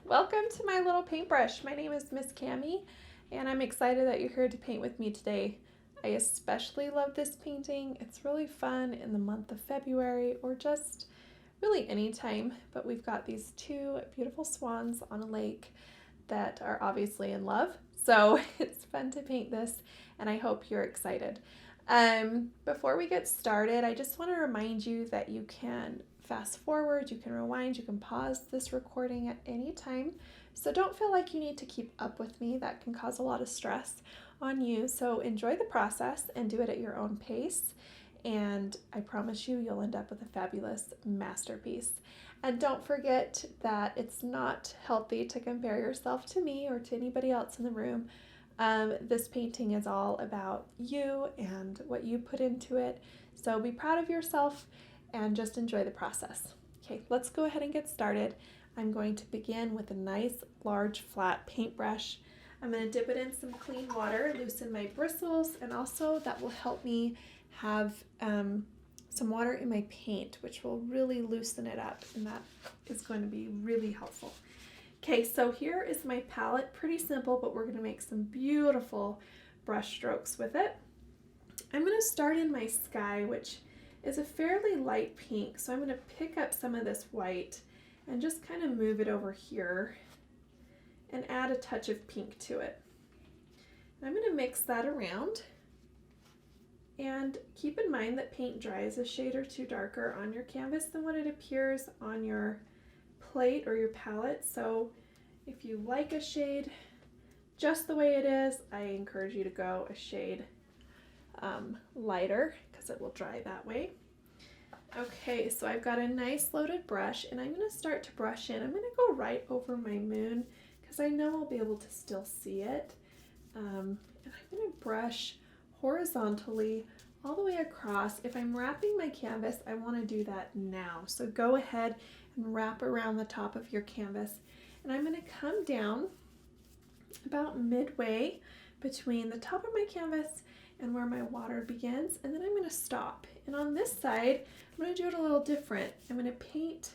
Welcome to my little paintbrush. My name is Miss Cami, and I'm excited that you're here to paint with me today. I especially love this painting. It's really fun in the month of February or just really any time, but we've got these two beautiful swans on a lake that are obviously in love. So it's fun to paint this, and I hope you're excited. Before we get started, I just want to remind you that you can fast forward, you can rewind, you can pause this recording at any time. So don't feel like you need to keep up with me. That can cause a lot of stress on you. So enjoy the process and do it at your own pace. And I promise you'll end up with a fabulous masterpiece. And don't forget that it's not healthy to compare yourself to me or to anybody else in the room. This painting is all about you and what you put into it. So be proud of yourself and just enjoy the process. Okay, let's go ahead and get started. I'm going to begin with a nice large flat paintbrush. I'm going to dip it in some clean water, loosen my bristles, and also that will help me have some water in my paint, which will really loosen it up, and that is going to be really helpful. Okay, so here is my palette. Pretty simple, but we're going to make some beautiful brush strokes with it. I'm going to start in my sky, which is a fairly light pink, so I'm going to pick up some of this white and just kind of move it over here and add a touch of pink to it. And I'm going to mix that around, and keep in mind that paint dries a shade or two darker on your canvas than what it appears on your plate or your palette. So if you like a shade just the way it is, I encourage you to go a shade lighter because it will dry that way. Okay, so I've got a nice loaded brush, and I'm going to start to brush in. I'm going to go right over my moon because I know I'll be able to still see it. And I'm going to brush horizontally all the way across. If I'm wrapping my canvas, I want to do that now. So go ahead and wrap around the top of your canvas. And I'm going to come down about midway between the top of my canvas and where my water begins, and then I'm going to stop. And on this side, I'm going to do it a little different. I'm going to paint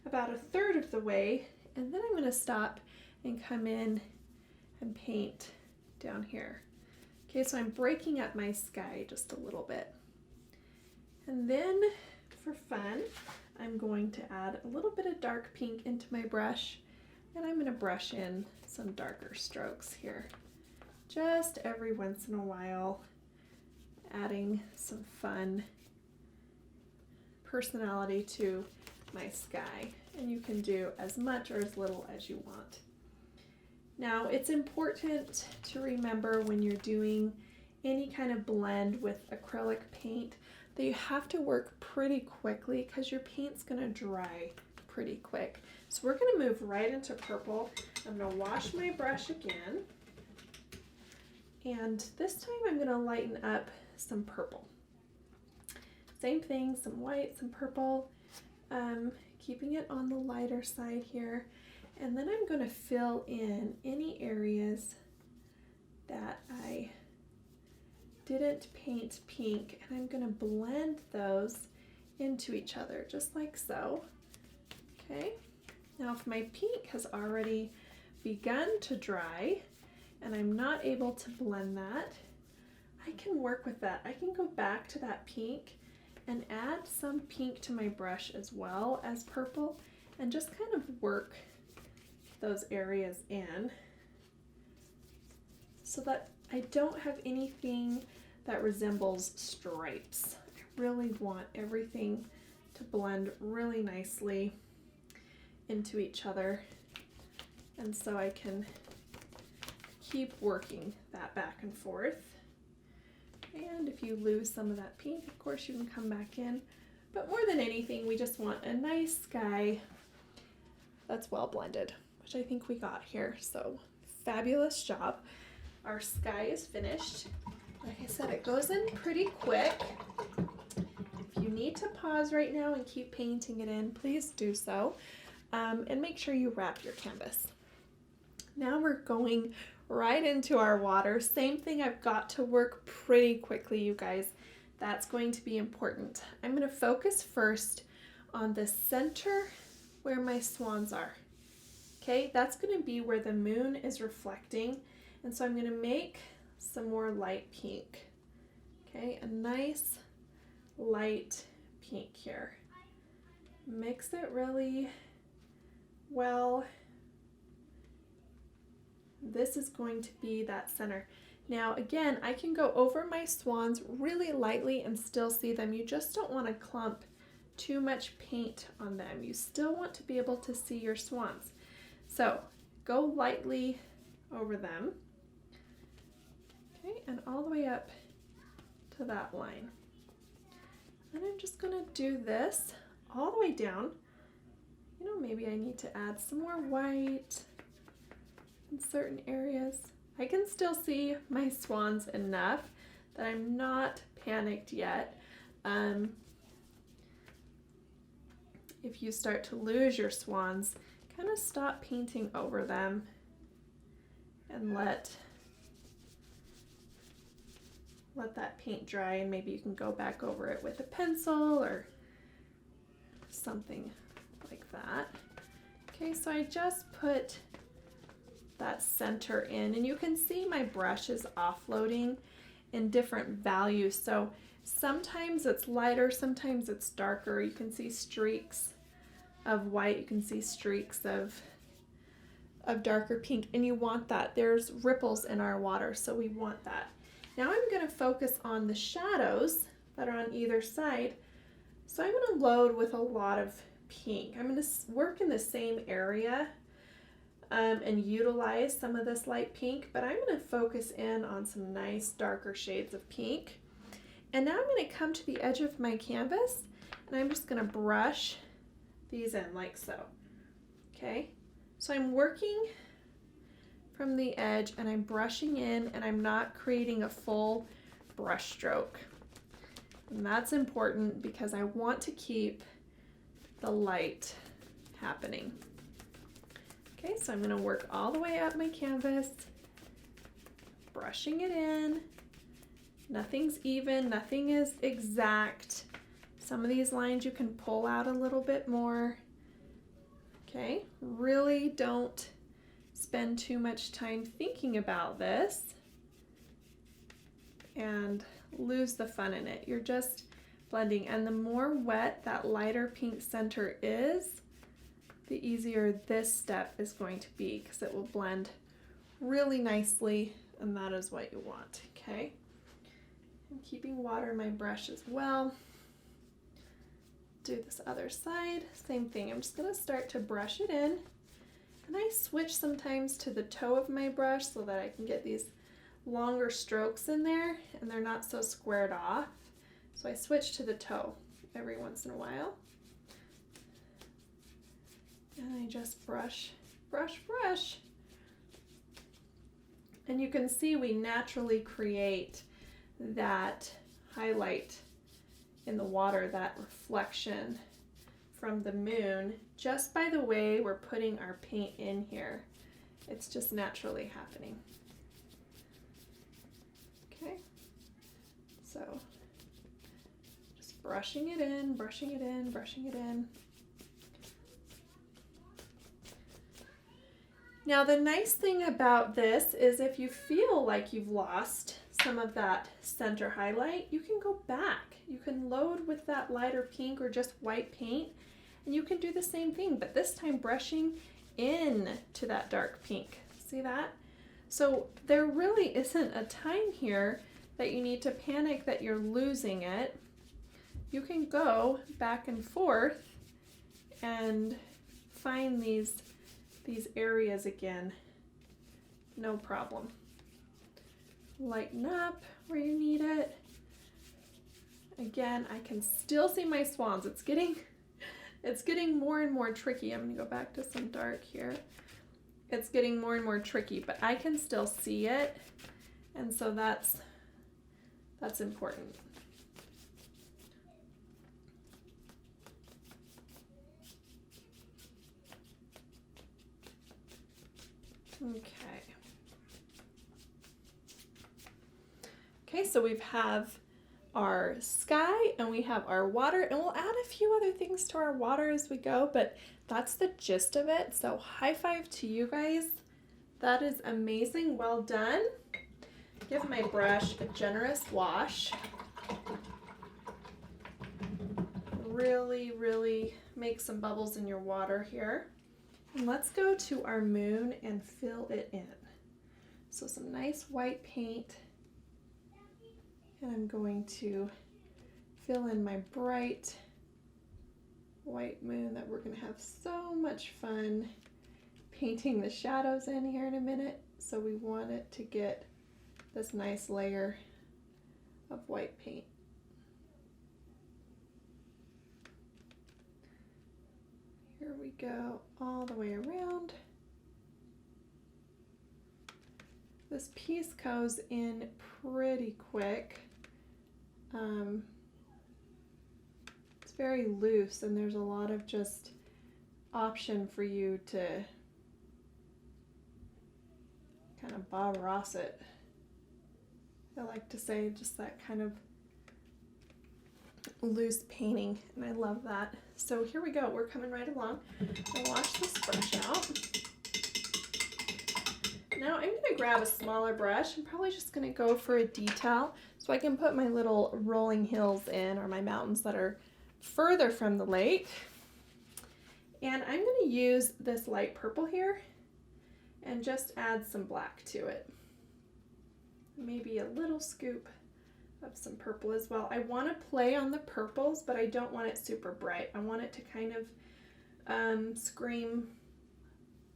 about a third of the way, and then I'm going to stop and come in and paint down here. Okay, so I'm breaking up my sky just a little bit. And then for fun, I'm going to add a little bit of dark pink into my brush, and I'm going to brush in some darker strokes here. Just every once in a while, adding some fun personality to my sky. And you can do as much or as little as you want. Now, it's important to remember when you're doing any kind of blend with acrylic paint that you have to work pretty quickly because your paint's going to dry pretty quick. So we're going to move right into purple. I'm going to wash my brush again. And this time I'm going to lighten up some purple. Same thing, some white, some purple, keeping it on the lighter side here. And then I'm going to fill in any areas that I didn't paint pink, and I'm going to blend those into each other, just like so. Okay, now if my pink has already begun to dry, and I'm not able to blend that, I can work with that. I can go back to that pink and add some pink to my brush as well as purple, and just kind of work those areas in so that I don't have anything that resembles stripes. I really want everything to blend really nicely into each other, and so I can keep working that back and forth. And if you lose some of that pink, of course you can come back in, but more than anything we just want a nice sky that's well blended, which I think we got here. So fabulous job. Our sky is finished. Like I said, it goes in pretty quick. If you need to pause right now and keep painting it in, please do so. And make sure you wrap your canvas. Now we're going right into our water. Same thing, I've got to work pretty quickly, you guys. That's going to be important. I'm going to focus first on the center where my swans are. Okay, that's going to be where the moon is reflecting. And so I'm going to make some more light pink. Okay, a nice light pink here. Mix it really well. This is going to be that center. Now again, I can go over my swans really lightly and still see them. You just don't want to clump too much paint on them. You still want to be able to see your swans. So go lightly over them. Okay, and all the way up to that line. And I'm just going to do this all the way down. You know, maybe I need to add some more white in certain areas. I can still see my swans enough that I'm not panicked yet. If you start to lose your swans, kind of stop painting over them and let that paint dry, and maybe you can go back over it with a pencil or something like that. Okay, so I just put that center in, and you can see my brush is offloading in different values. So sometimes it's lighter, sometimes it's darker. You can see streaks of white, you can see streaks of darker pink, and you want that. There's ripples in our water, so we want that. Now I'm going to focus on the shadows that are on either side. So I'm going to load with a lot of pink. I'm going to work in the same area and utilize some of this light pink, but I'm going to focus in on some nice darker shades of pink. And now I'm going to come to the edge of my canvas, and I'm just going to brush these in like so. Okay, so I'm working from the edge and I'm brushing in, and I'm not creating a full brush stroke. And that's important because I want to keep the light happening. Okay, so I'm going to work all the way up my canvas, brushing it in. Nothing's even, nothing is exact. Some of these lines you can pull out a little bit more. Okay, really don't spend too much time thinking about this and lose the fun in it. You're just blending, and the more wet that lighter pink center is, the easier this step is going to be, because it will blend really nicely, and that is what you want. Okay, I'm keeping water in my brush as well. Do this other side, same thing. I'm just going to start to brush it in, and I switch sometimes to the toe of my brush so that I can get these longer strokes in there and they're not so squared off. So I switch to the toe every once in a while. And I just brush, brush, brush. And you can see we naturally create that highlight in the water, that reflection from the moon, just by the way we're putting our paint in here. It's just naturally happening. Okay, so just brushing it in, brushing it in, brushing it in. Now the nice thing about this is if you feel like you've lost some of that center highlight, you can go back. You can load with that lighter pink or just white paint, and you can do the same thing, but this time brushing in to that dark pink. See that? So there really isn't a time here that you need to panic that you're losing it. You can go back and forth and find these areas again, no problem. Lighten up where you need it. Again, I can still see my swans. It's getting more and more tricky. I'm gonna go back to some dark here. It's getting more and more tricky, but I can still see it, and so that's important. Okay, so we have our sky and we have our water, and we'll add a few other things to our water as we go, but that's the gist of it. So high five to you guys. That is amazing. Well done. Give my brush a generous wash. Really, really make some bubbles in your water here. And let's go to our moon and fill it in. So some nice white paint. And I'm going to fill in my bright white moon that we're going to have so much fun painting the shadows in here in a minute. So we want it to get this nice layer of white paint. Here we go all the way around. This piece goes in pretty quick. It's very loose and there's a lot of just option for you to kind of Bob Ross it. I like to say just that kind of loose painting, and I love that. So here we go, we're coming right along. I'll wash this brush out. Now I'm going to grab a smaller brush. I'm probably just going to go for a detail so I can put my little rolling hills in, or my mountains that are further from the lake. And I'm going to use this light purple here and just add some black to it. Maybe a little scoop of some purple as well. I want to play on the purples, but I don't want it super bright. I want it to kind of scream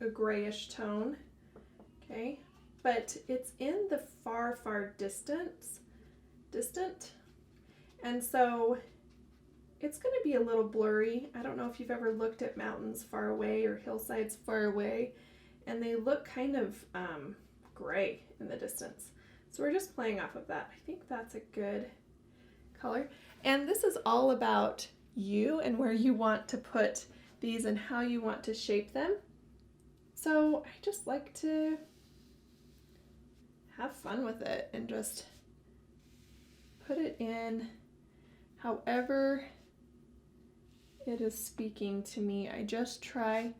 a grayish tone. Okay, but it's in the far, far distant, and so it's going to be a little blurry. I don't know if you've ever looked at mountains far away or hillsides far away, and they look kind of gray in the distance. So we're just playing off of that. I think that's a good color. And this is all about you and where you want to put these and how you want to shape them. So I just like to have fun with it and just put it in however it is speaking to me. I just try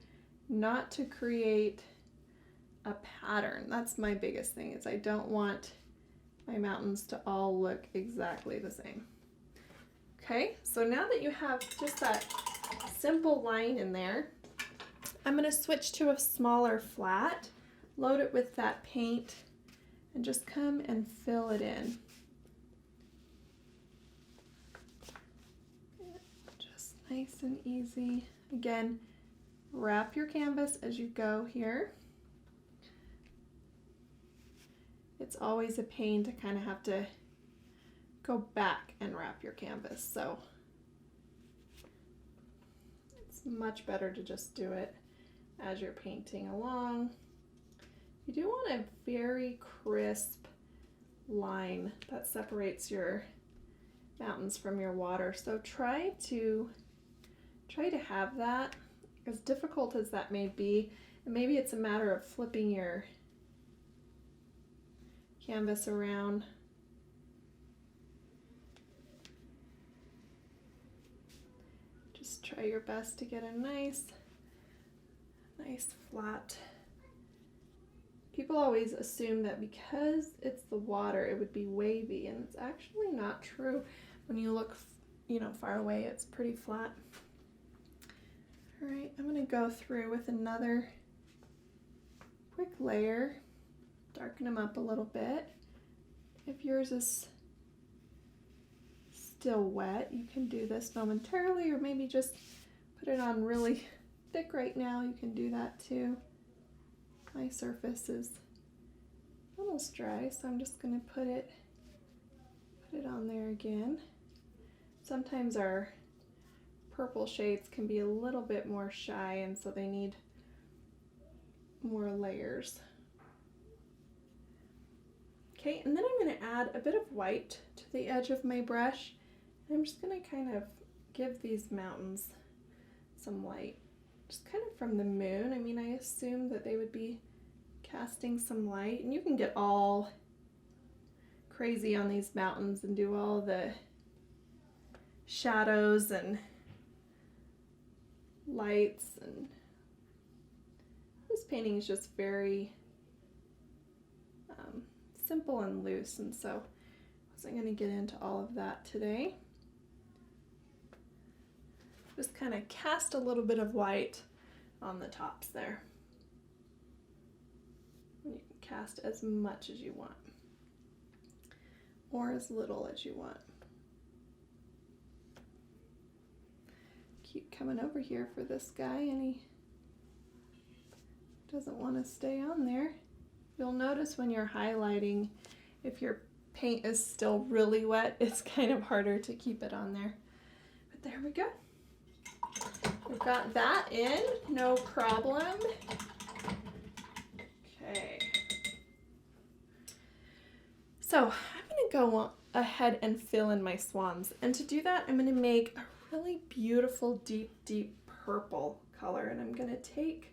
not to create a pattern. That's my biggest thing, is I don't want my mountains to all look exactly the same. Okay, so now that you have just that simple line in there, I'm going to switch to a smaller flat, load it with that paint, and just come and fill it in. Just nice and easy. Again, wrap your canvas as you go here. It's always a pain to kind of have to go back and wrap your canvas, so it's much better to just do it as you're painting along. You do want a very crisp line that separates your mountains from your water, so try to have that, as difficult as that may be. And maybe it's a matter of flipping your canvas around. Just try your best to get a nice flat. People always assume that because it's the water it would be wavy, and it's actually not true. When you look, far away, it's pretty flat. All right, I'm going to go through with another quick layer. Darken them up a little bit. If yours is still wet, you can do this momentarily, or maybe just put it on really thick right now. You can do that too. My surface is almost dry, so I'm just going to put it on there again. Sometimes our purple shades can be a little bit more shy, and so they need more layers. Okay, and then I'm going to add a bit of white to the edge of my brush. I'm just going to kind of give these mountains some light, just kind of from the moon. I mean, I assume that they would be casting some light, and you can get all crazy on these mountains and do all the shadows and lights, and this painting is just very simple and loose, and so I wasn't going to get into all of that today. Just kind of cast a little bit of white on the tops there. You can cast as much as you want, or as little as you want. Keep coming over here for this guy, and he doesn't want to stay on there. You'll notice when you're highlighting, if your paint is still really wet, it's kind of harder to keep it on there. But there we go. We've got that in, no problem. Okay. So I'm going to go ahead and fill in my swans. And to do that, I'm going to make a really beautiful, deep, deep purple color. And I'm going to take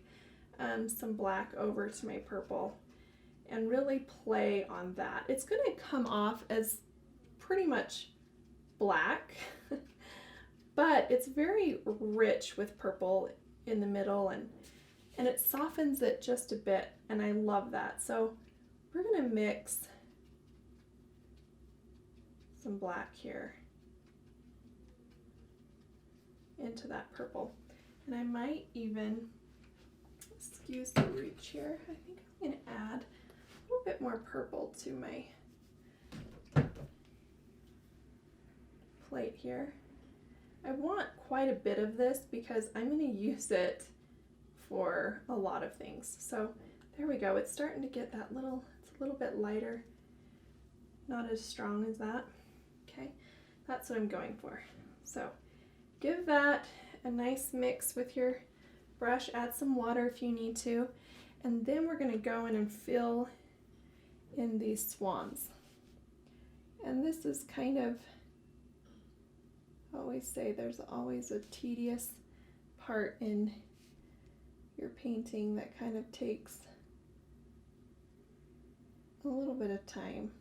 some black over to my purple and really play on that. It's going to come off as pretty much black, but it's very rich with purple in the middle, and it softens it just a bit, and I love that. So we're going to mix some black here into that purple, and I might even, excuse the reach here, I think I'm going to add a little bit more purple to my plate here. I want quite a bit of this because I'm going to use it for a lot of things. So there we go. It's starting to get that little, it's a little bit lighter, not as strong as that. Okay, that's what I'm going for. So give that a nice mix with your brush, add some water if you need to, and then we're going to go in and fill in these swans. And this is kind of, I always say there's always a tedious part in your painting that kind of takes a little bit of time.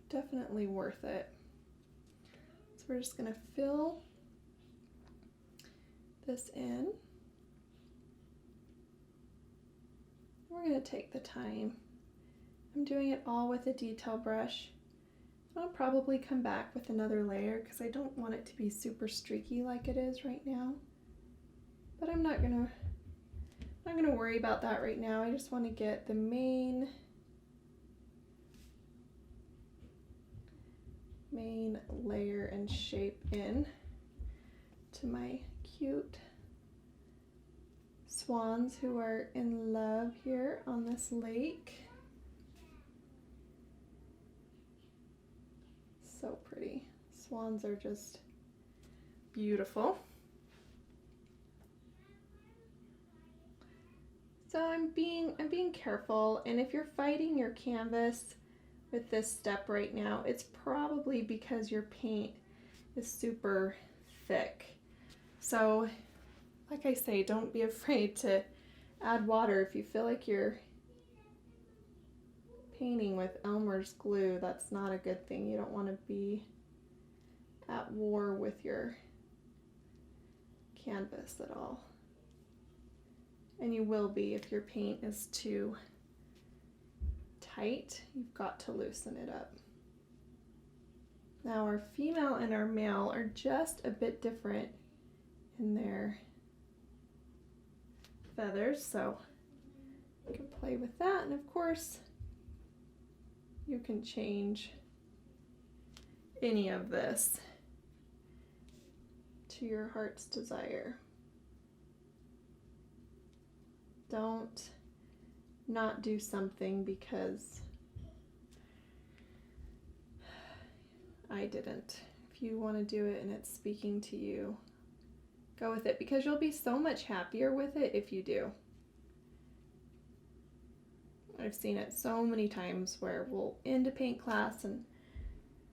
Definitely worth it. So we're just going to fill this in. We're going to take the time. I'm doing it all with a detail brush. I'll probably come back with another layer because I don't want it to be super streaky like it is right now. But I'm not gonna worry about that right now. I just want to get the main layer and shape in to my cute swans who are in love here on this lake. So pretty. Swans are just beautiful. So I'm being careful, and if you're fighting your canvas with this step right now, it's probably because your paint is super thick. So like I say, don't be afraid to add water if you feel like you're painting with Elmer's glue. That's not a good thing. You don't want to be at war with your canvas at all. And you will be if your paint is too tight. You've got to loosen it up. Now our female and our male are just a bit different in their feathers, so you can play with that, and of course you can change any of this to your heart's desire. Don't not do something because I didn't. If you want to do it and it's speaking to you, go with it, because you'll be so much happier with it if you do. I've seen it so many times where we'll end a paint class and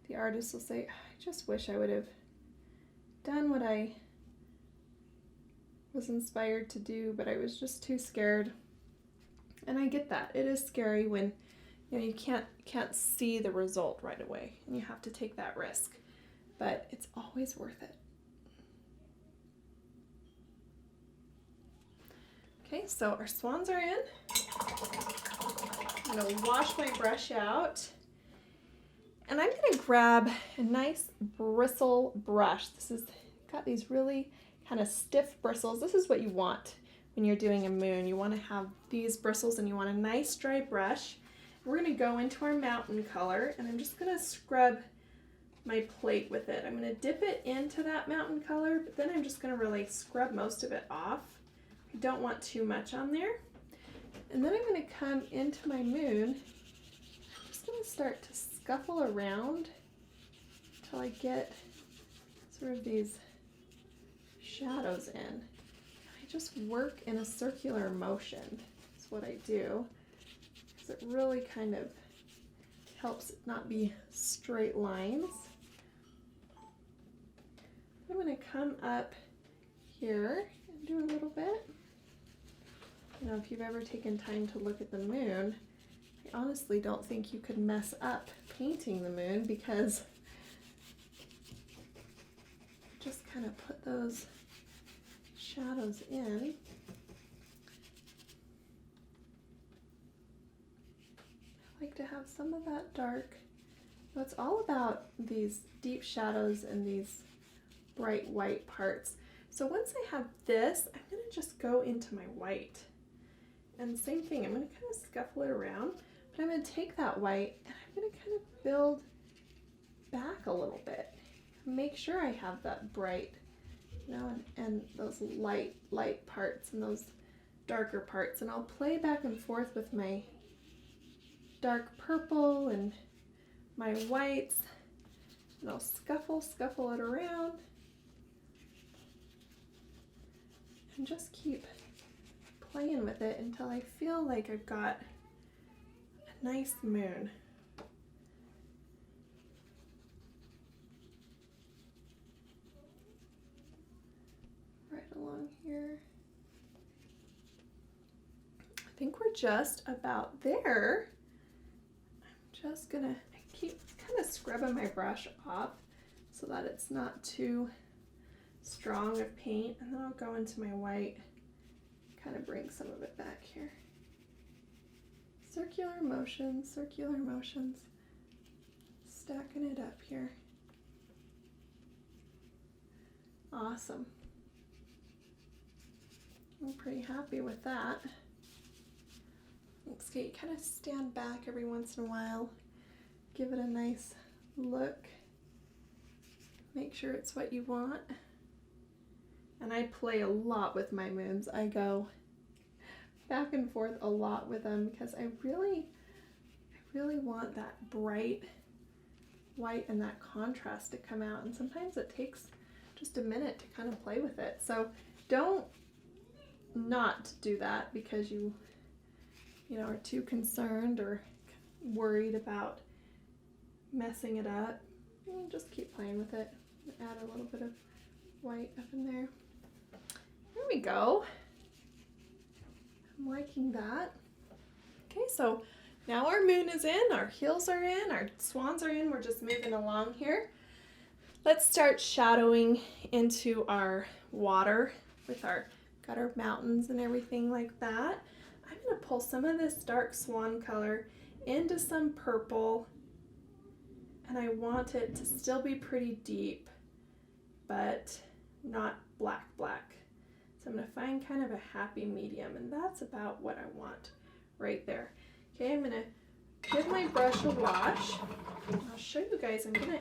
the artist will say, I just wish I would have done what I was inspired to do, but I was just too scared. And I get that. It is scary when you can't see the result right away, and you have to take that risk. but it's always worth it. Okay, so our swans are in. I'm gonna wash my brush out. And I'm gonna grab a nice bristle brush. This is got these really kind of stiff bristles. This is what you want when you're doing a moon. You wanna have these bristles and you want a nice dry brush. We're gonna go into our mountain color and I'm just gonna scrub my plate with it. I'm gonna dip it into that mountain color, but then I'm just gonna really scrub most of it off. I don't want too much on there. And then I'm gonna come into my moon. I'm just gonna start to scuffle around until I get sort of these shadows in. I just work in a circular motion. That's what I do, because it really kind of helps it not be straight lines. I'm going to come up here and do a little bit. You know, if you've ever taken time to look at the moon, I honestly don't think you could mess up painting the moon, because just kind of put those shadows in. I like to have some of that dark. So it's all about these deep shadows and these bright white parts. So once I have this, I'm going to just go into my white. And same thing, I'm going to kind of scuffle it around. But I'm going to take that white and I'm going to kind of build back a little bit. Make sure I have that bright, you know, and those light parts and those darker parts. And I'll play back and forth with my dark purple and my whites. And I'll scuffle it around. And just keep playing with it until I feel like I've got a nice moon. Right along here. I think we're just about there. I'm just gonna keep kind of scrubbing my brush off so that it's not too strong of paint, and then I'll go into my white, kind of bring some of it back here. Circular motions, stacking it up here. Awesome. I'm pretty happy with that. Looks good. You kind of stand back every once in a while, give it a nice look, make sure it's what you want. And I play a lot with my moons. I go back and forth a lot with them because I really want that bright white and that contrast to come out. And sometimes it takes just a minute to kind of play with it. So don't not do that because you know, are too concerned or worried about messing it up. Just keep playing with it. Add a little bit of white up in there. There we go. I'm liking that. Okay, so now our moon is in, our heels are in, our swans are in. We're just moving along here. Let's start shadowing into our water with got our mountains and everything like that. I'm going to pull some of this dark swan color into some purple, and I want it to still be pretty deep, but not black. So I'm going to find kind of a happy medium, and that's about what I want right there. Okay, I'm going to give my brush a wash. I'll show you guys. I'm going to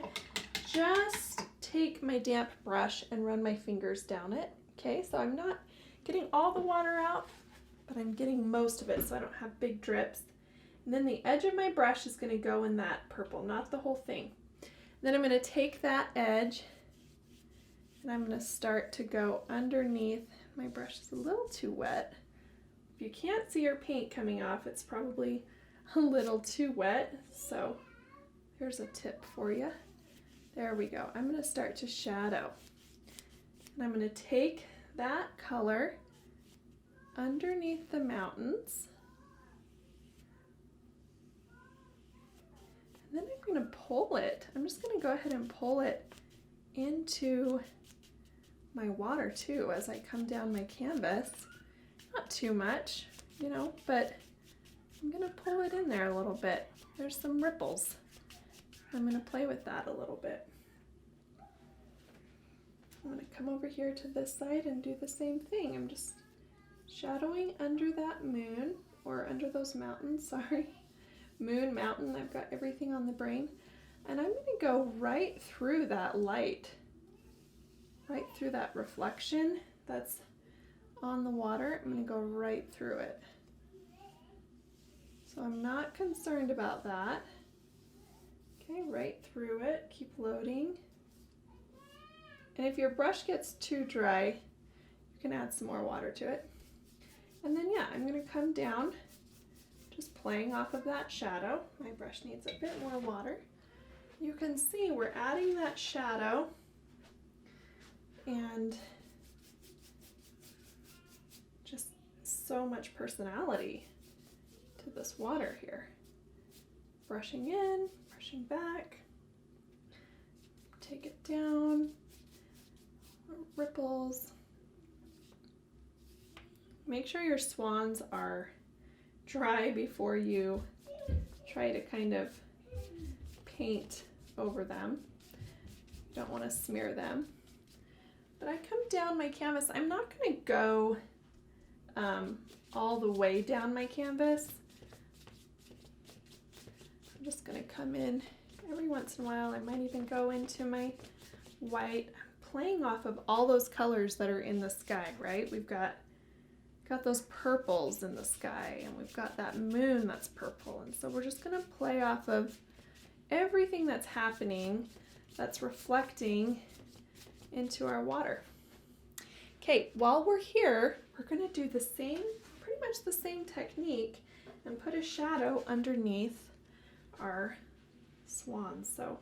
just take my damp brush and run my fingers down it. Okay, so I'm not getting all the water out, but I'm getting most of it so I don't have big drips. And then the edge of my brush is going to go in that purple, not the whole thing. Then I'm going to take that edge and I'm going to start to go underneath. My brush is a little too wet. If you can't see your paint coming off, it's probably a little too wet. So here's a tip for you. There we go. I'm going to start to shadow. And I'm going to take that color underneath the mountains. And then I'm going to pull it. I'm just going to go ahead and pull it into my water too as I come down my canvas. Not too much, you know, but I'm gonna pull it in there a little bit. There's some ripples. I'm gonna play with that a little bit. I'm gonna come over here to this side and do the same thing. I'm just shadowing under that moon, or under those mountains, sorry. Moon, mountain, I've got everything on the brain. And I'm gonna go right through that light, right through that reflection that's on the water. I'm gonna go right through it. So I'm not concerned about that. Okay, right through it, keep loading. And if your brush gets too dry, you can add some more water to it. And then yeah, I'm gonna come down, just playing off of that shadow. My brush needs a bit more water. You can see we're adding that shadow and just so much personality to this water here. Brushing in, brushing back, take it down, ripples. Make sure your swans are dry before you try to kind of paint over them. You don't want to smear them. But I come down my canvas. I'm not going to go all the way down my canvas. I'm just going to come in every once in a while. I might even go into my white. I'm playing off of all those colors that are in the sky, right? We've got those purples in the sky, and we've got that moon that's purple. And so we're just going to play off of everything that's happening that's reflecting into our water. Okay, while we're here, we're going to do the same, pretty much the same technique, and put a shadow underneath our swans. So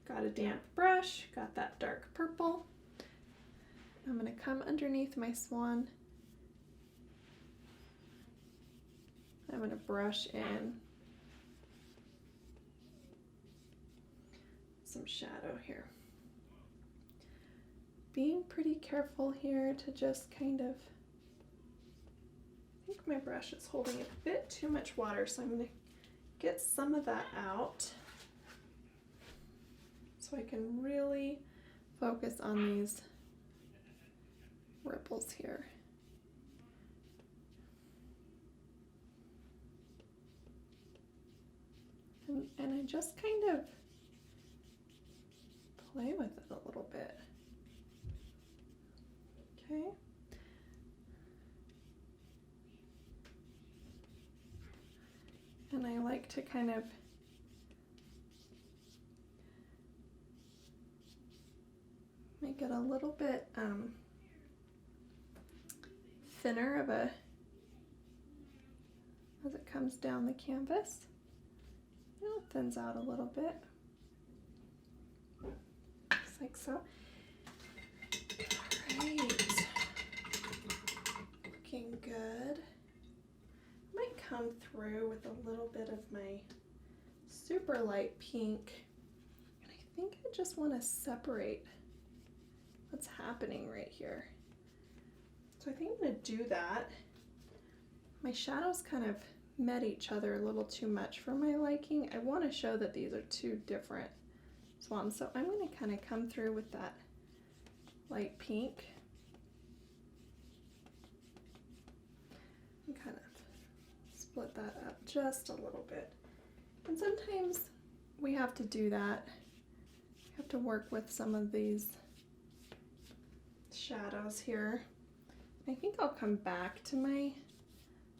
got a damp brush, got that dark purple. I'm going to come underneath my swan. I'm going to brush in some shadow here. Being pretty careful here to just kind of, I think my brush is holding a bit too much water, so I'm going to get some of that out so I can really focus on these ripples here. And I just kind of play with it a little bit. Okay. And I like to kind of make it a little bit thinner of a, as it comes down the canvas. It thins out a little bit, just like so. All right, looking good. I might come through with a little bit of my super light pink, and I think I just want to separate what's happening right here. So I think I'm going to do that. My shadows kind of met each other a little too much for my liking. I want to show that these are two different swans, so I'm going to kind of come through with that light pink and kind of split that up just a little bit. And sometimes we have to do that. We have to work with some of these shadows here. I think I'll come back to my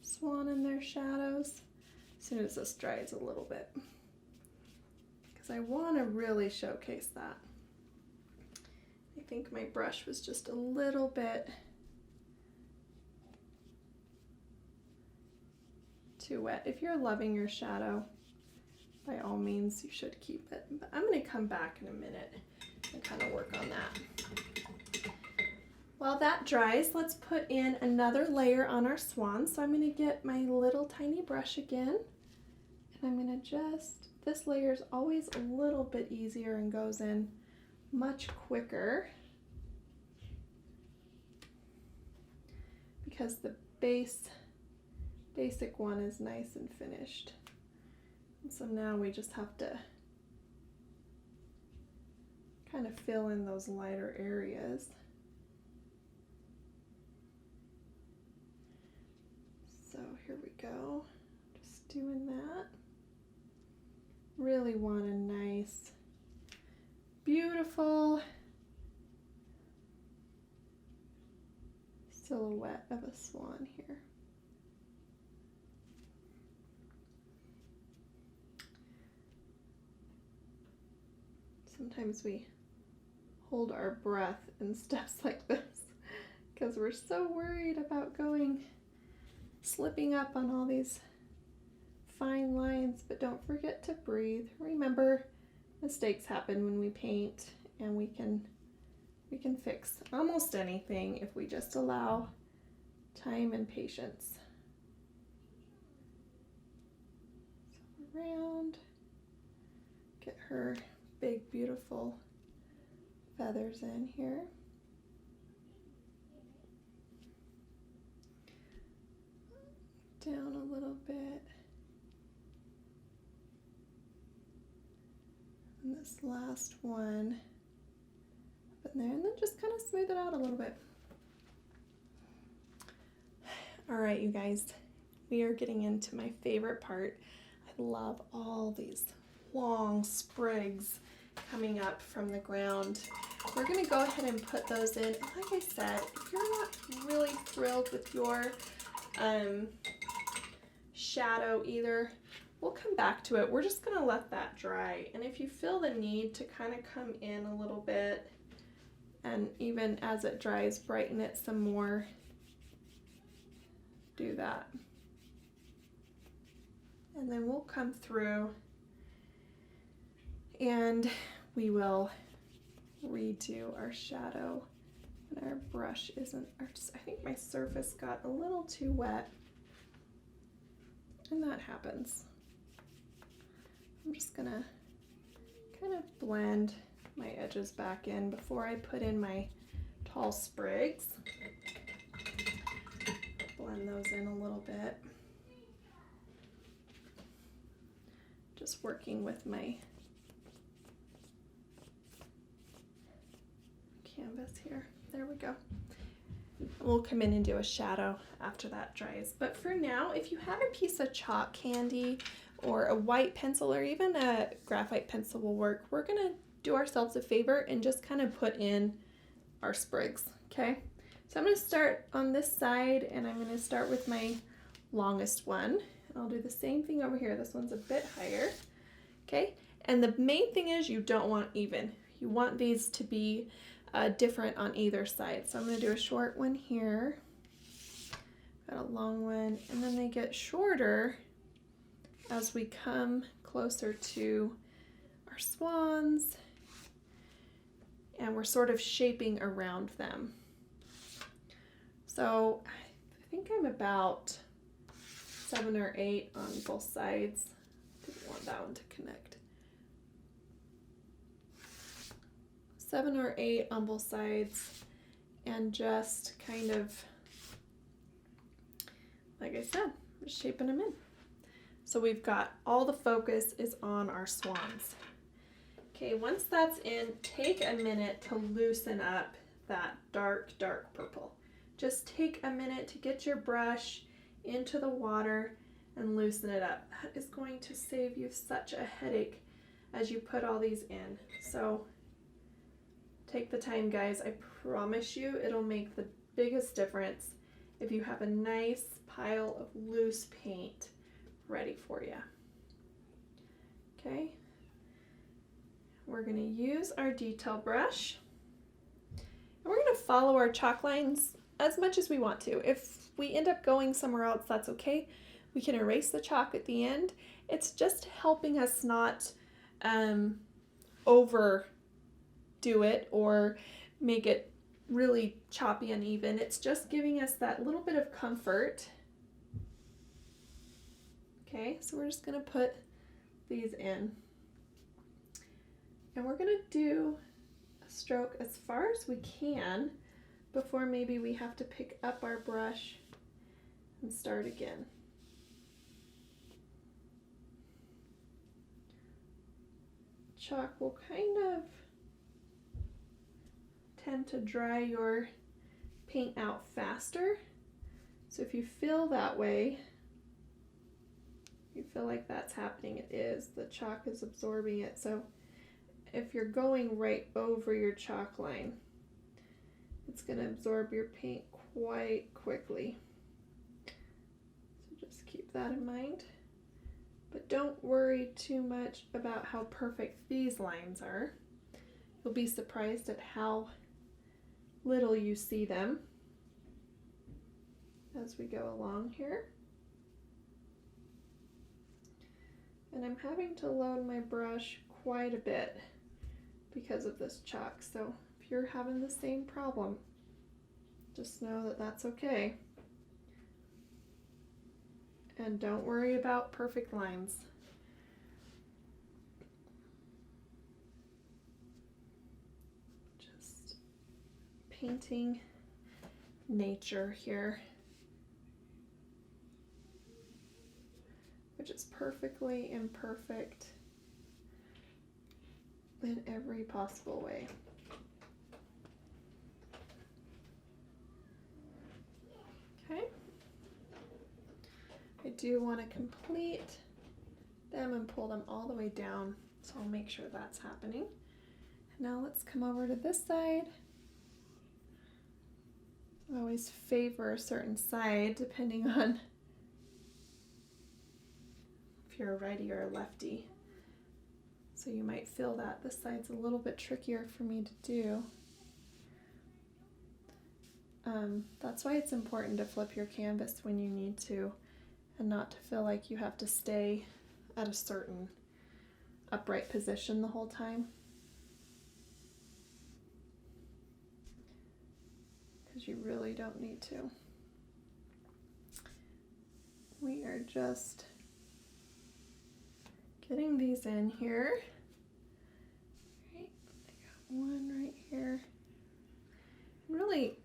swan and their shadows as soon as this dries a little bit, because I want to really showcase that. I think my brush was just a little bit too wet. If you're loving your shadow, by all means you should keep it, but I'm going to come back in a minute and kind of work on that. While that dries, let's put in another layer on our swan. So I'm going to get my little tiny brush again, and I'm going to just, this layer is always a little bit easier and goes in much quicker because the basic one is nice and finished. And so now we just have to kind of fill in those lighter areas. So here we go, just doing that. Really want a nice, beautiful silhouette of a swan here. Sometimes we hold our breath in steps like this because we're so worried about slipping up on all these fine lines, but don't forget to breathe. Remember, mistakes happen when we paint, and we can fix almost anything if we just allow time and patience. So around, get her big, beautiful feathers in here. Down a little bit. And this last one up in there, and then just kind of smooth it out a little bit. All right, you guys, we are getting into my favorite part. I love all these long sprigs coming up from the ground. We're going to go ahead and put those in. Like I said, if you're not really thrilled with your shadow either, we'll come back to it. We're just going to let that dry. And if you feel the need to kind of come in a little bit, and even as it dries, brighten it some more, do that. And then we'll come through and we will redo our shadow. And our brush isn't, I think my surface got a little too wet, and that happens. I'm just gonna kind of blend my edges back in before I put in my tall sprigs. Blend those in a little bit. Just working with my canvas here. There we go. We'll come in and do a shadow after that dries. But for now, if you have a piece of chalk candy or a white pencil or even a graphite pencil will work, we're gonna do ourselves a favor and just kind of put in our sprigs, okay? So I'm gonna start on this side, and I'm gonna start with my longest one. I'll do the same thing over here. This one's a bit higher, okay? And the main thing is you don't want even. You want these to be different on either side. So I'm going to do a short one here, got a long one, and then they get shorter as we come closer to our swans, and we're sort of shaping around them. So I think I'm about 7 or 8 on both sides. Didn't want that one to connect. 7 or 8 on both sides, and just kind of, like I said, just shaping them in. So we've got all the focus is on our swans. Okay, once that's in, take a minute to loosen up that dark, dark purple. Just take a minute to get your brush into the water and loosen it up. That is going to save you such a headache as you put all these in. So take the time, guys. I promise you it'll make the biggest difference if you have a nice pile of loose paint ready for you. Okay, we're going to use our detail brush, and we're going to follow our chalk lines as much as we want to. If we end up going somewhere else, that's okay. We can erase the chalk at the end. It's just helping us not overdo it or make it really choppy and uneven. It's just giving us that little bit of comfort. Okay, so we're just going to put these in. And we're going to do a stroke as far as we can before maybe we have to pick up our brush and start again. Chalk will kind of tend to dry your paint out faster. So if you feel that way, you feel like that's happening, it is. The chalk is absorbing it. So if you're going right over your chalk line, it's going to absorb your paint quite quickly. So just keep that in mind. But don't worry too much about how perfect these lines are. You'll be surprised at how little you see them as we go along here. And I'm having to load my brush quite a bit because of this chalk. So if you're having the same problem, just know that that's okay. And don't worry about perfect lines. Just painting nature here, which is perfectly imperfect in every possible way. Okay. I do want to complete them and pull them all the way down, so I'll make sure that's happening. Now let's come over to this side. I always favor a certain side depending on if you're a righty or a lefty. So you might feel that this side's a little bit trickier for me to do. That's why it's important to flip your canvas when you need to, and not to feel like you have to stay at a certain upright position the whole time. Because you really don't need to. We are just getting these in here. Right, I got one right here. Really,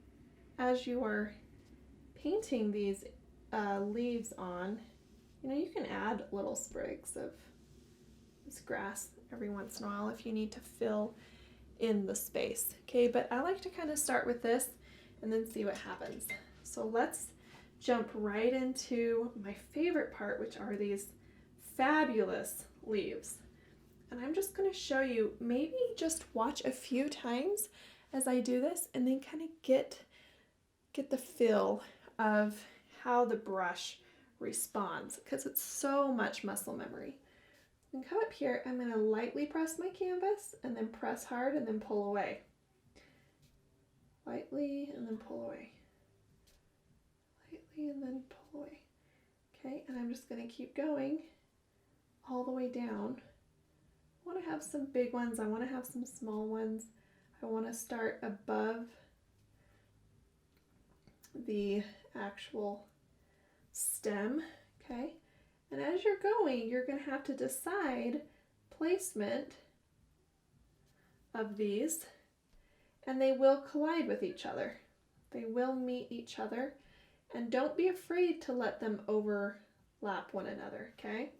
as you are painting these leaves on, you can add little sprigs of this grass every once in a while if you need to fill in the space. Okay, but I like to kind of start with this and then see what happens. So let's jump right into my favorite part, which are these fabulous leaves. And I'm just going to show you, maybe just watch a few times as I do this and then kind of get the feel of how the brush responds, because it's so much muscle memory. And come up here, I'm going to lightly press my canvas and then press hard and then pull away. Lightly and then pull away. Lightly and then pull away. Okay, and I'm just going to keep going all the way down. I want to have some big ones. I want to have some small ones. I want to start above the actual stem, okay? And as you're going, you're going to have to decide placement of these, and they will collide with each other. They will meet each other, and don't be afraid to let them overlap one another, okay?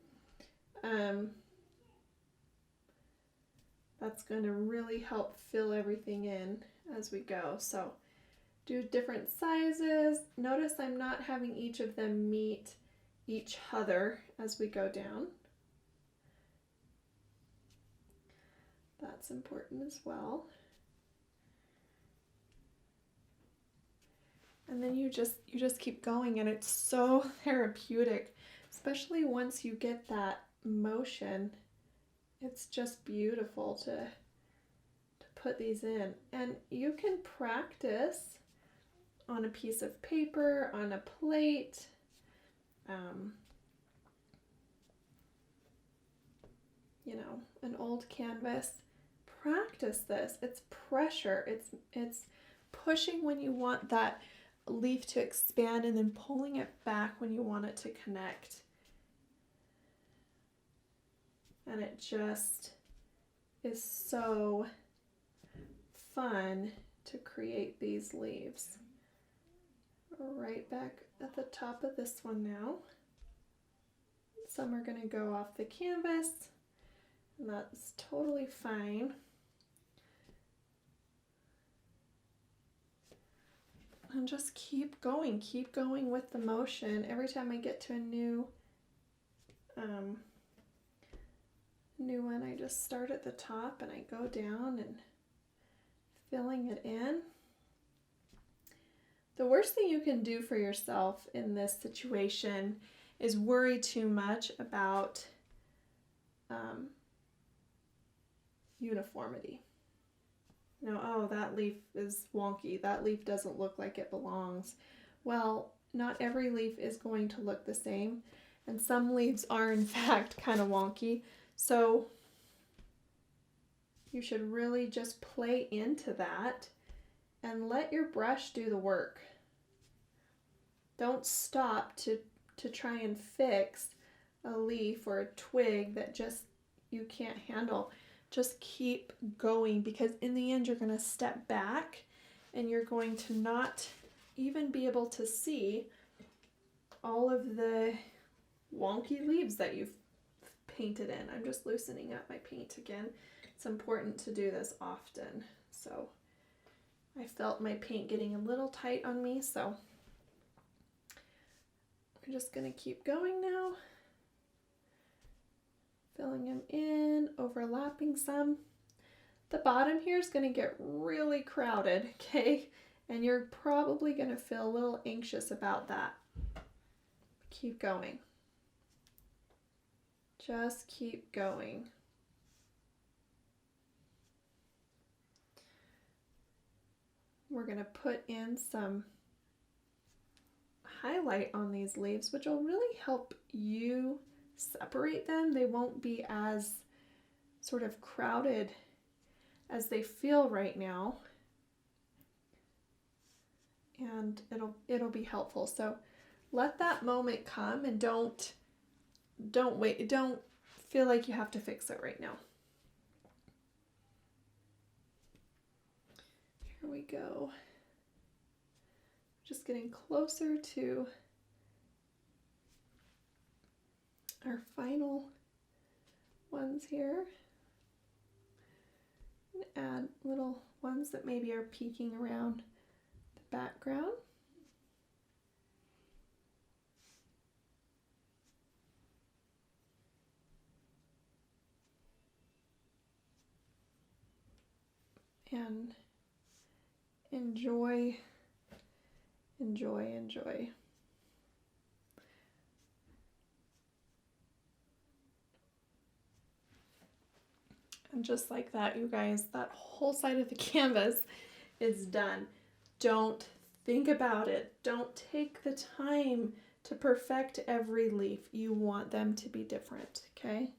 That's going to really help fill everything in as we go. So do different sizes. Notice I'm not having each of them meet each other as we go down. That's important as well. And then you just keep going, and it's so therapeutic, especially once you get that motion. It's just beautiful to put these in. And you can practice on a piece of paper, on a plate, an old canvas. Practice this. It's pressure. It's pushing when you want that leaf to expand and then pulling it back when you want it to connect. And it just is so fun to create these leaves. Right back at the top of this one now. Some are going to go off the canvas, and that's totally fine. And just keep going with the motion. Every time I get to a new one, I just start at the top and I go down and filling it in. The worst thing you can do for yourself in this situation is worry too much about uniformity. You know, oh, that leaf is wonky. That leaf doesn't look like it belongs. Well, not every leaf is going to look the same, and some leaves are in fact kind of wonky. So you should really just play into that and let your brush do the work. Don't stop to try and fix a leaf or a twig that just you can't handle. Just keep going, because in the end you're going to step back and you're going to not even be able to see all of the wonky leaves that you've painted in. I'm just loosening up my paint again. It's important to do this often. So I felt my paint getting a little tight on me, so I'm just going to keep going now. Filling them in, overlapping some. The bottom here is going to get really crowded, okay? And you're probably going to feel a little anxious about that. Keep going. Just keep going. We're going to put in some highlight on these leaves, which will really help you separate them. They won't be as sort of crowded as they feel right now, and it'll be helpful. So let that moment come, and don't wait. Don't feel like you have to fix it right now. Here we go. Just getting closer to our final ones here. And add little ones that maybe are peeking around the background. And enjoy. And just like that, you guys, that whole side of the canvas is done. Don't think about it. Don't take the time to perfect every leaf. You want them to be different, okay?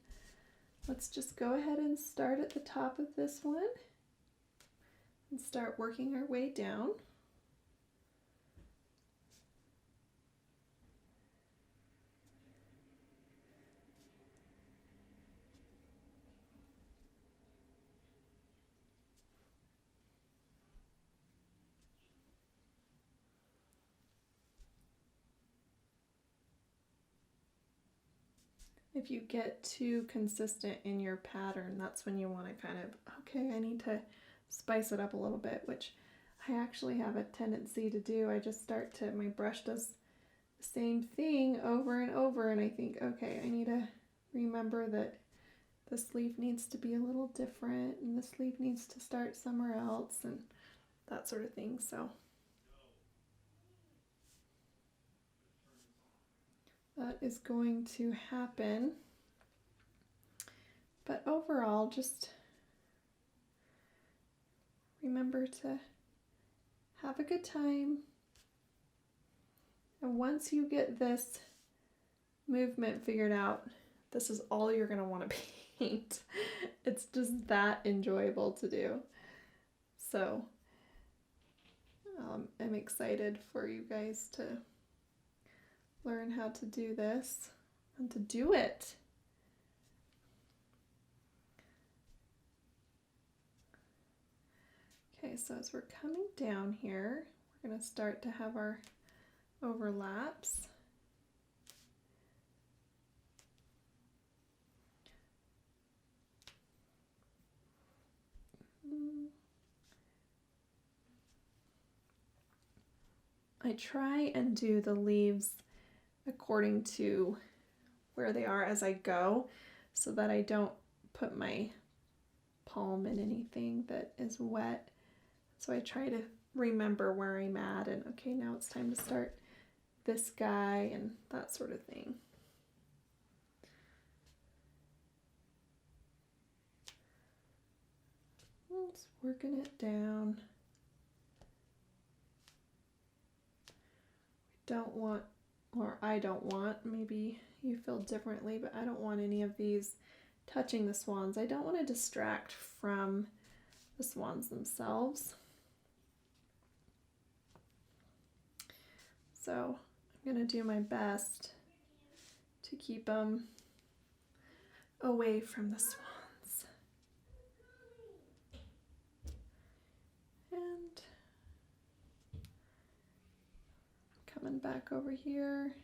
Let's just go ahead and start at the top of this one and start working our way down. If you get too consistent in your pattern, that's when you want to kind of, okay, I need to spice it up a little bit, which I actually have a tendency to do. I just start to, my brush does the same thing over and over, and I think, okay, I need to remember that this leaf needs to be a little different, and this leaf needs to start somewhere else, and that sort of thing. So that is going to happen. But overall, just remember to have a good time. And once you get this movement figured out, this is all you're going to want to paint. It's just that enjoyable to do. So I'm excited for you guys to learn how to do this and to do it. Okay, so as we're coming down here, we're going to start to have our overlaps. I try and do the leaves according to where they are as I go, so that I don't put my palm in anything that is wet. So I try to remember where I'm at and okay, now it's time to start this guy and that sort of thing. Just working it down. We don't want, or I don't want, maybe you feel differently, but I don't want any of these touching the swans. I don't want to distract from the swans themselves. So I'm going to do my best to keep them away from the swans. And coming back over here.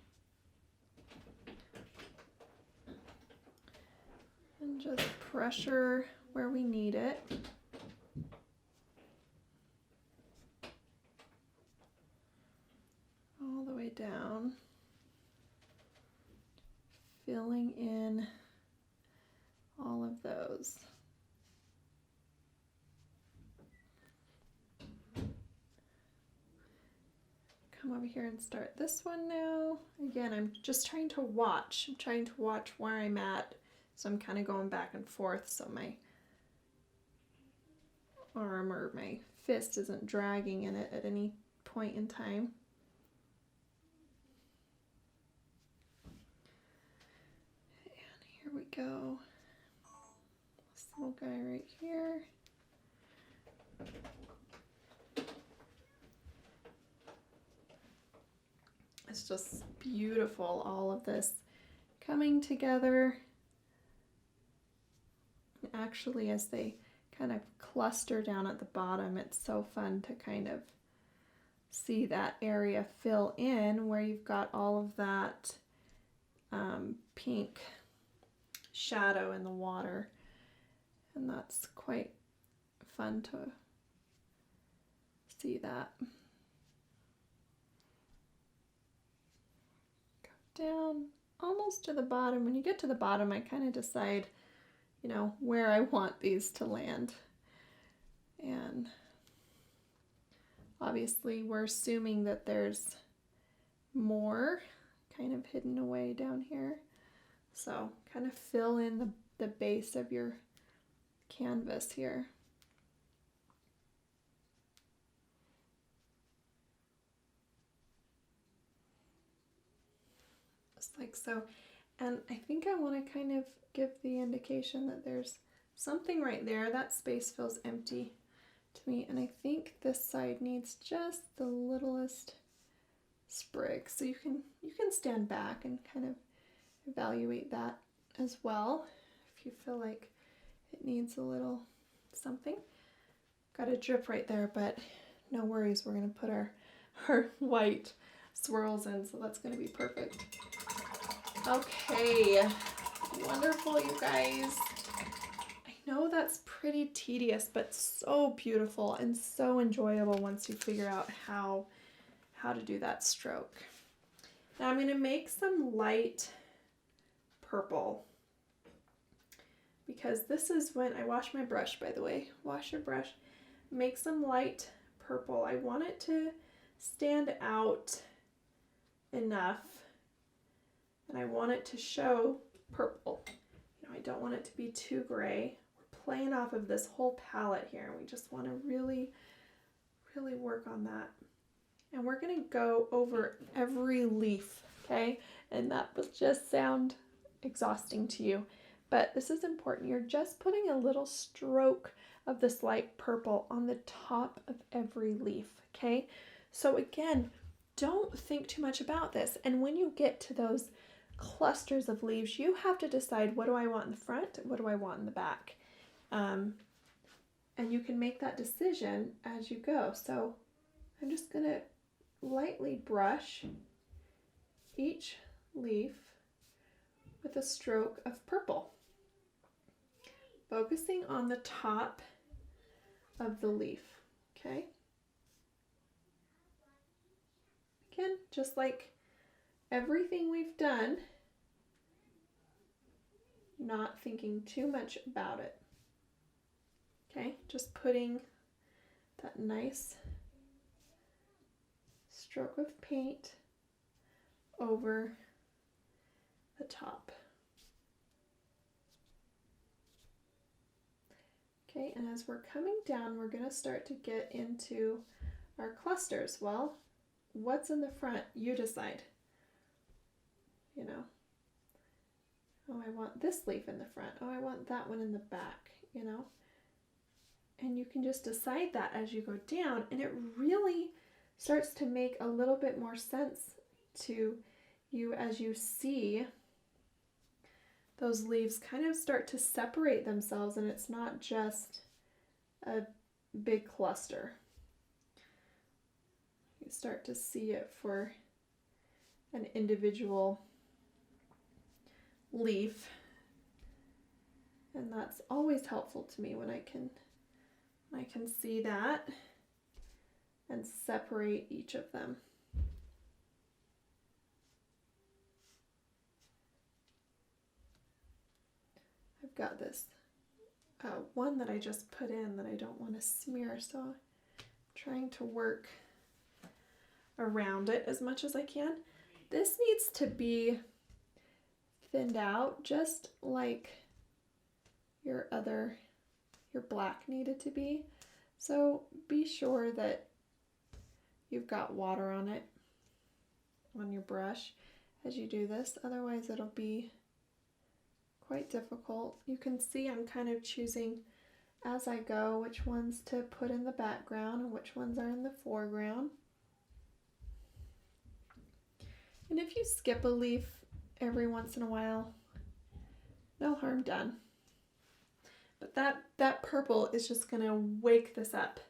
And just pressure where we need it. All the way down. Filling in all of those. Come over here and start this one now. Again, I'm just trying to watch. I'm trying to watch where I'm at. So I'm kind of going back and forth so my arm or my fist isn't dragging in it at any point in time. And here we go. This little guy right here. It's just beautiful, all of this coming together. Actually, as they kind of cluster down at the bottom, it's so fun to kind of see that area fill in where you've got all of that pink shadow in the water, and that's quite fun to see that. Go down almost to the bottom. When you get to the bottom, I kind of decide, you know, where I want these to land. And obviously we're assuming that there's more kind of hidden away down here. So kind of fill in the base of your canvas here. Just like so. And I think I want to kind of give the indication that there's something right there. That space feels empty to me, and I think this side needs just the littlest sprig. So you can stand back and kind of evaluate that as well if you feel like it needs a little something. Got a drip right there, but no worries, we're going to put our white swirls in, so that's going to be perfect. Okay, wonderful, you guys. I know that's pretty tedious, but so beautiful and so enjoyable once you figure out how to do that stroke. Now I'm going to make some light purple, because this is when I wash my brush, by the way. Wash your brush. Make some light purple. I want it to stand out enough, and I want it to show purple. You know, I don't want it to be too gray. We're playing off of this whole palette here, and we just want to really, really work on that. And we're going to go over every leaf, okay? And that will just sound exhausting to you, but this is important. You're just putting a little stroke of this light purple on the top of every leaf, okay? So again, don't think too much about this. And when you get to those clusters of leaves, you have to decide, what do I want in the front? What do I want in the back? And you can make that decision as you go. So I'm just going to lightly brush each leaf with a stroke of purple, focusing on the top of the leaf, okay? Again, just like everything we've done, not thinking too much about it, okay? Just putting that nice stroke of paint over the top. Okay, and as we're coming down, we're going to start to get into our clusters. Well, what's in the front? You decide. You know, oh, I want this leaf in the front. Oh, I want that one in the back, you know. And you can just decide that as you go down, and it really starts to make a little bit more sense to you as you see those leaves kind of start to separate themselves, and it's not just a big cluster. You start to see it for an individual leaf, and that's always helpful to me when I can see that and separate each of them. I've got this one that I just put in that I don't want to smear, so I'm trying to work around it as much as I can. This needs to be thinned out just like your black needed to be. So be sure that you've got water on it, on your brush as you do this, otherwise it'll be quite difficult. You can see I'm kind of choosing as I go which ones to put in the background and which ones are in the foreground. And if you skip a leaf every once in a while, no harm done. But that purple is just going to wake this up.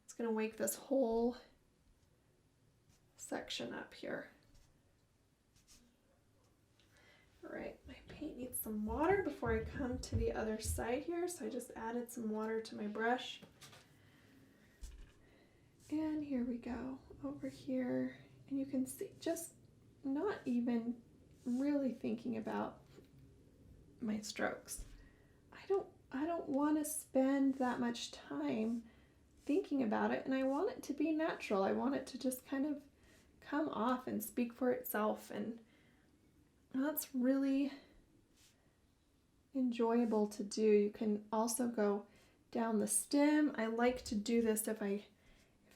It's going to wake this whole section up here. All right, my paint needs some water before I come to the other side here, so I just added some water to my brush. And here we go, over here, and you can see just not even really thinking about my strokes. I don't want to spend that much time thinking about it, and I want it to be natural. I want it to just kind of come off and speak for itself, and that's really enjoyable to do. You can also go down the stem. I like to do this if I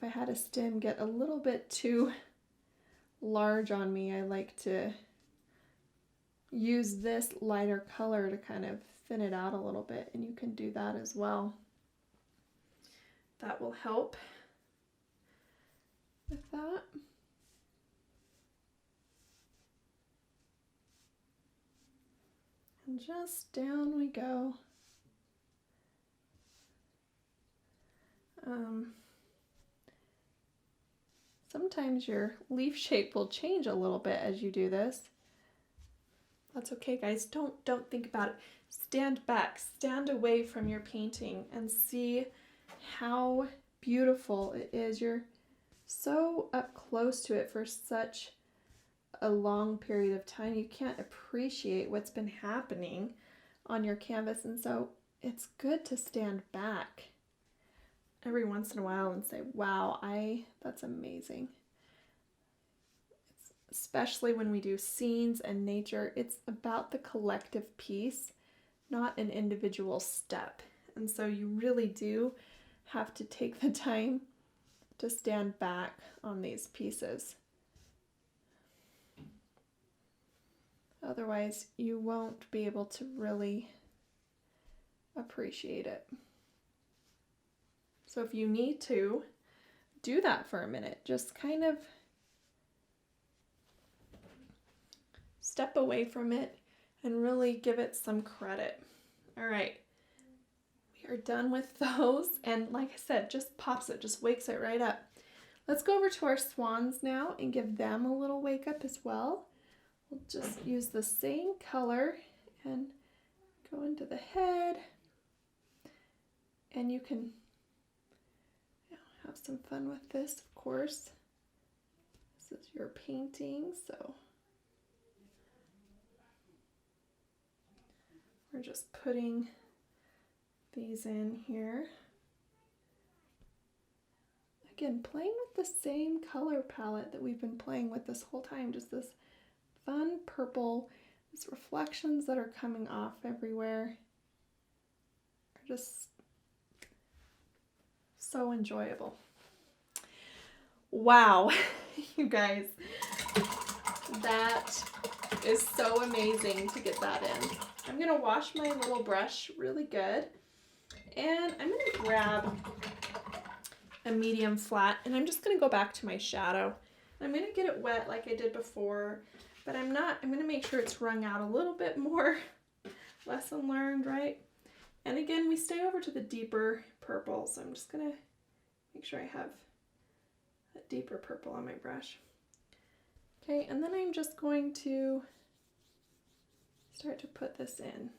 had a stem get a little bit too large on me. I like to use this lighter color to kind of thin it out a little bit, and you can do that as well. That will help with that. And just down we go. Sometimes your leaf shape will change a little bit as you do this. That's okay, guys. Don't think about it. Stand back, stand away from your painting and see how beautiful it is. You're so up close to it for such a long period of time. You can't appreciate what's been happening on your canvas, and so it's good to stand back every once in a while and say, wow, that's amazing. Especially when we do scenes and nature, it's about the collective piece, not an individual step. And so you really do have to take the time to stand back on these pieces. Otherwise, you won't be able to really appreciate it. So if you need to, do that for a minute. Just kind of step away from it and really give it some credit. All right, We are done with those, and like I said, just pops it, just wakes it right up. Let's go over to our swans now and give them a little wake up as well. We'll just use the same color and go into the head, and you can have some fun with this, of course. This is your painting, so we're just putting these in here. Again, playing with the same color palette that we've been playing with this whole time, just this fun purple. These reflections that are coming off everywhere are just so enjoyable. Wow, you guys, that is so amazing to get that in. I'm gonna wash my little brush really good, and I'm gonna grab a medium flat, and I'm just gonna go back to my shadow. I'm gonna get it wet like I did before, but I'm gonna make sure it's wrung out a little bit more. Lesson learned, right? And again, we stay over to the deeper purple, so I'm just gonna make sure I have that deeper purple on my brush. Okay, and then I'm just going to start to put this in.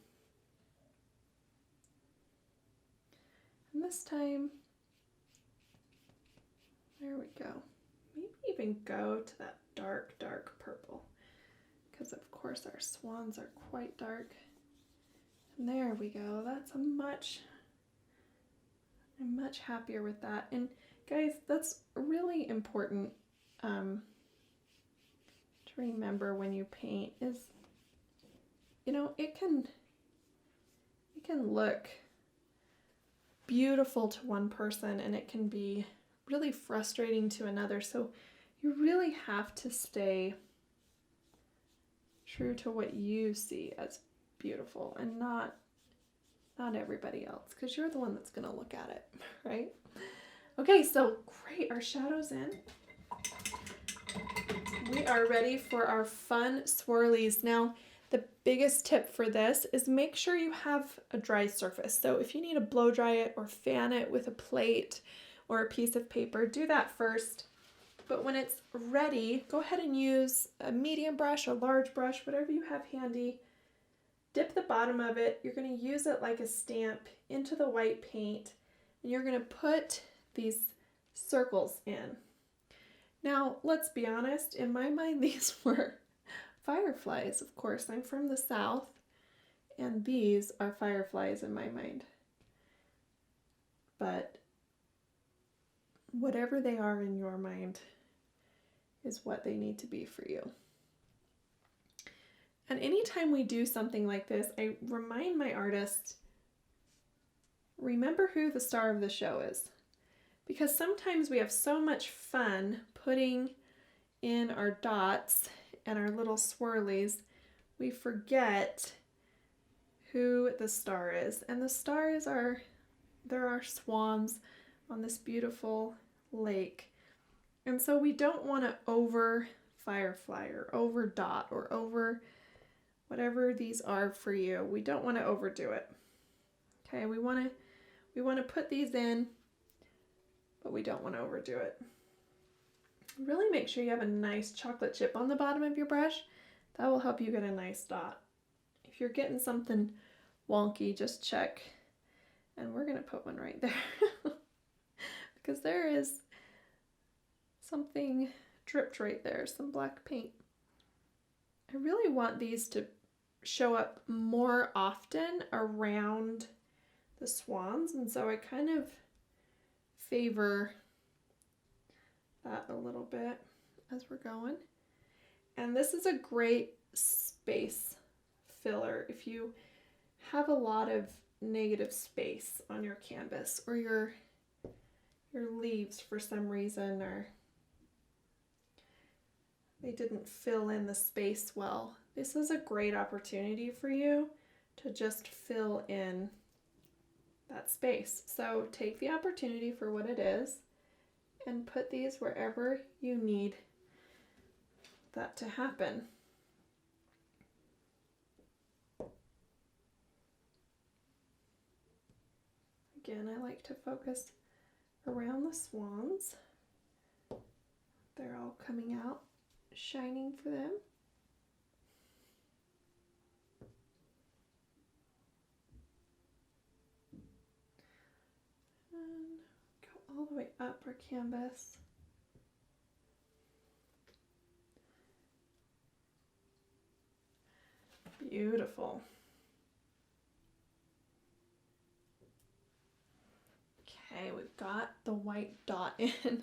And this time, there we go. Maybe even go to that dark, dark purple, because of course our swans are quite dark. And there we go. I'm much happier with that. And guys, that's really important to remember when you paint is, you know, it can look beautiful to one person and it can be really frustrating to another. So you really have to stay true to what you see as beautiful and not everybody else, because you're the one that's going to look at it, right? Okay, so great, our shadow's in. We are ready for our fun swirlies. Now, the biggest tip for this is make sure you have a dry surface. So if you need to blow dry it or fan it with a plate or a piece of paper, do that first. But when it's ready, go ahead and use a medium brush, a large brush, whatever you have handy. Dip the bottom of it. You're going to use it like a stamp into the white paint, and you're going to put these circles in. Now, let's be honest, in my mind, these were fireflies. Of course, I'm from the South, and these are fireflies in my mind. But whatever they are in your mind is what they need to be for you. And anytime we do something like this, I remind my artists, remember who the star of the show is. Because sometimes we have so much fun putting in our dots and our little swirlies, we forget who the star is. And the star is there are swans on this beautiful lake. And so we don't want to over firefly or over dot or over whatever these are for you. We don't want to overdo it. Okay, we want to put these in, but we don't want to overdo it. Really make sure you have a nice chocolate chip on the bottom of your brush. That will help you get a nice dot. If you're getting something wonky, just check. And we're going to put one right there. Because there is something dripped right there, some black paint. I really want these to show up more often around the swans, and so I kind of favor that a little bit as we're going. And this is a great space filler if you have a lot of negative space on your canvas, or your leaves for some reason, or they didn't fill in the space well. This is a great opportunity for you to just fill in that space. So take the opportunity for what it is and put these wherever you need that to happen. Again, I like to focus around the swans. They're all coming out, shining for them. And go all the way up our canvas. Beautiful. Okay, we've got the white dot in.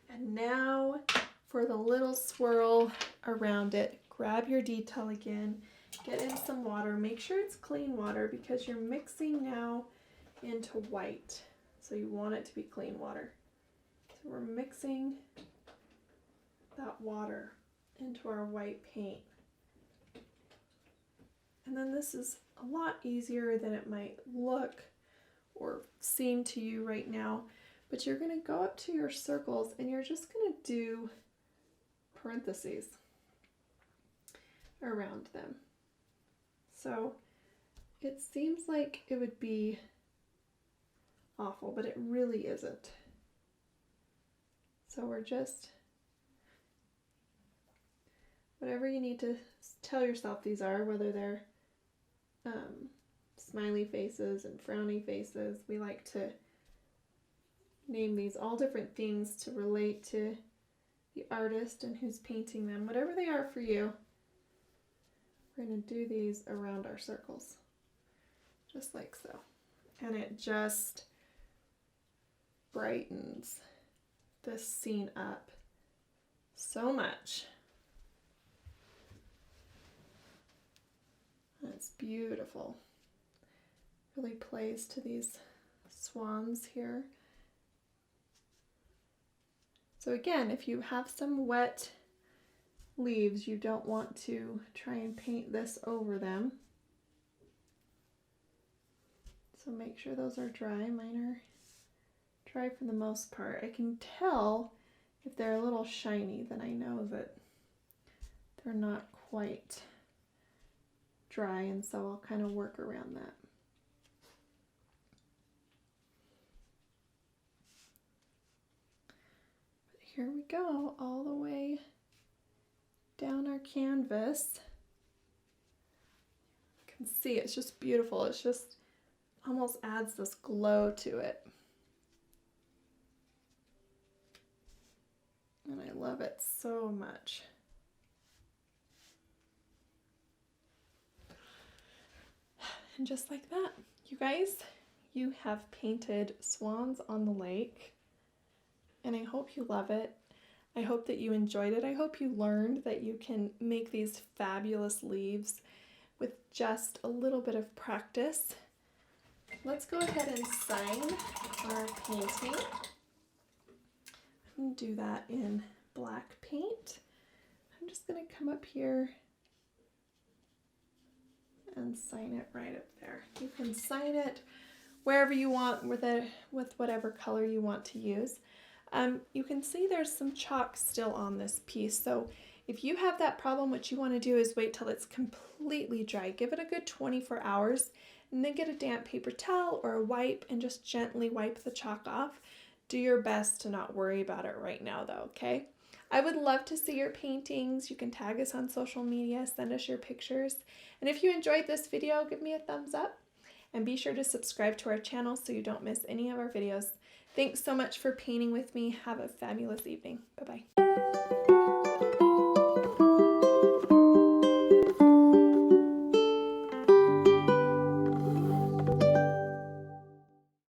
And now for the little swirl around it, grab your detail again, get in some water. Make sure it's clean water because you're mixing now into white. So you want it to be clean water. So we're mixing that water into our white paint. And then this is a lot easier than it might look or seem to you right now. But you're going to go up to your circles and you're just going to do parentheses around them. So it seems like it would be awful, but it really isn't. So we're just, whatever you need to tell yourself these are, whether they're smiley faces and frowny faces, we like to name these all different things to relate to the artist and who's painting them. Whatever they are for you, we're going to do these around our circles, just like so. And it just brightens this scene up so much. It's beautiful. Really plays to these swans here. So again, if you have some wet leaves, you don't want to try and paint this over them. So make sure those are dry. Mine are dry for the most part. I can tell if they're a little shiny, then I know that they're not quite dry, and so I'll kind of work around that. But here we go, all the way down our canvas. You can see it's just beautiful. It's just almost adds this glow to it. And I love it so much. And just like that, you guys, you have painted swans on the lake. And I hope you love it. I hope that you enjoyed it. I hope you learned that you can make these fabulous leaves with just a little bit of practice. Let's go ahead and sign our painting. I'm going to do that in black paint. I'm just going to come up here and sign it right up there. You can sign it wherever you want with whatever color you want to use. You can see there's some chalk still on this piece, so if you have that problem, what you want to do is wait till it's completely dry. Give it a good 24 hours and then get a damp paper towel or a wipe and just gently wipe the chalk off. Do your best to not worry about it right now though, okay? I would love to see your paintings. You can tag us on social media, send us your pictures. And if you enjoyed this video, give me a thumbs up and be sure to subscribe to our channel so you don't miss any of our videos. Thanks so much for painting with me. Have a fabulous evening. Bye-bye.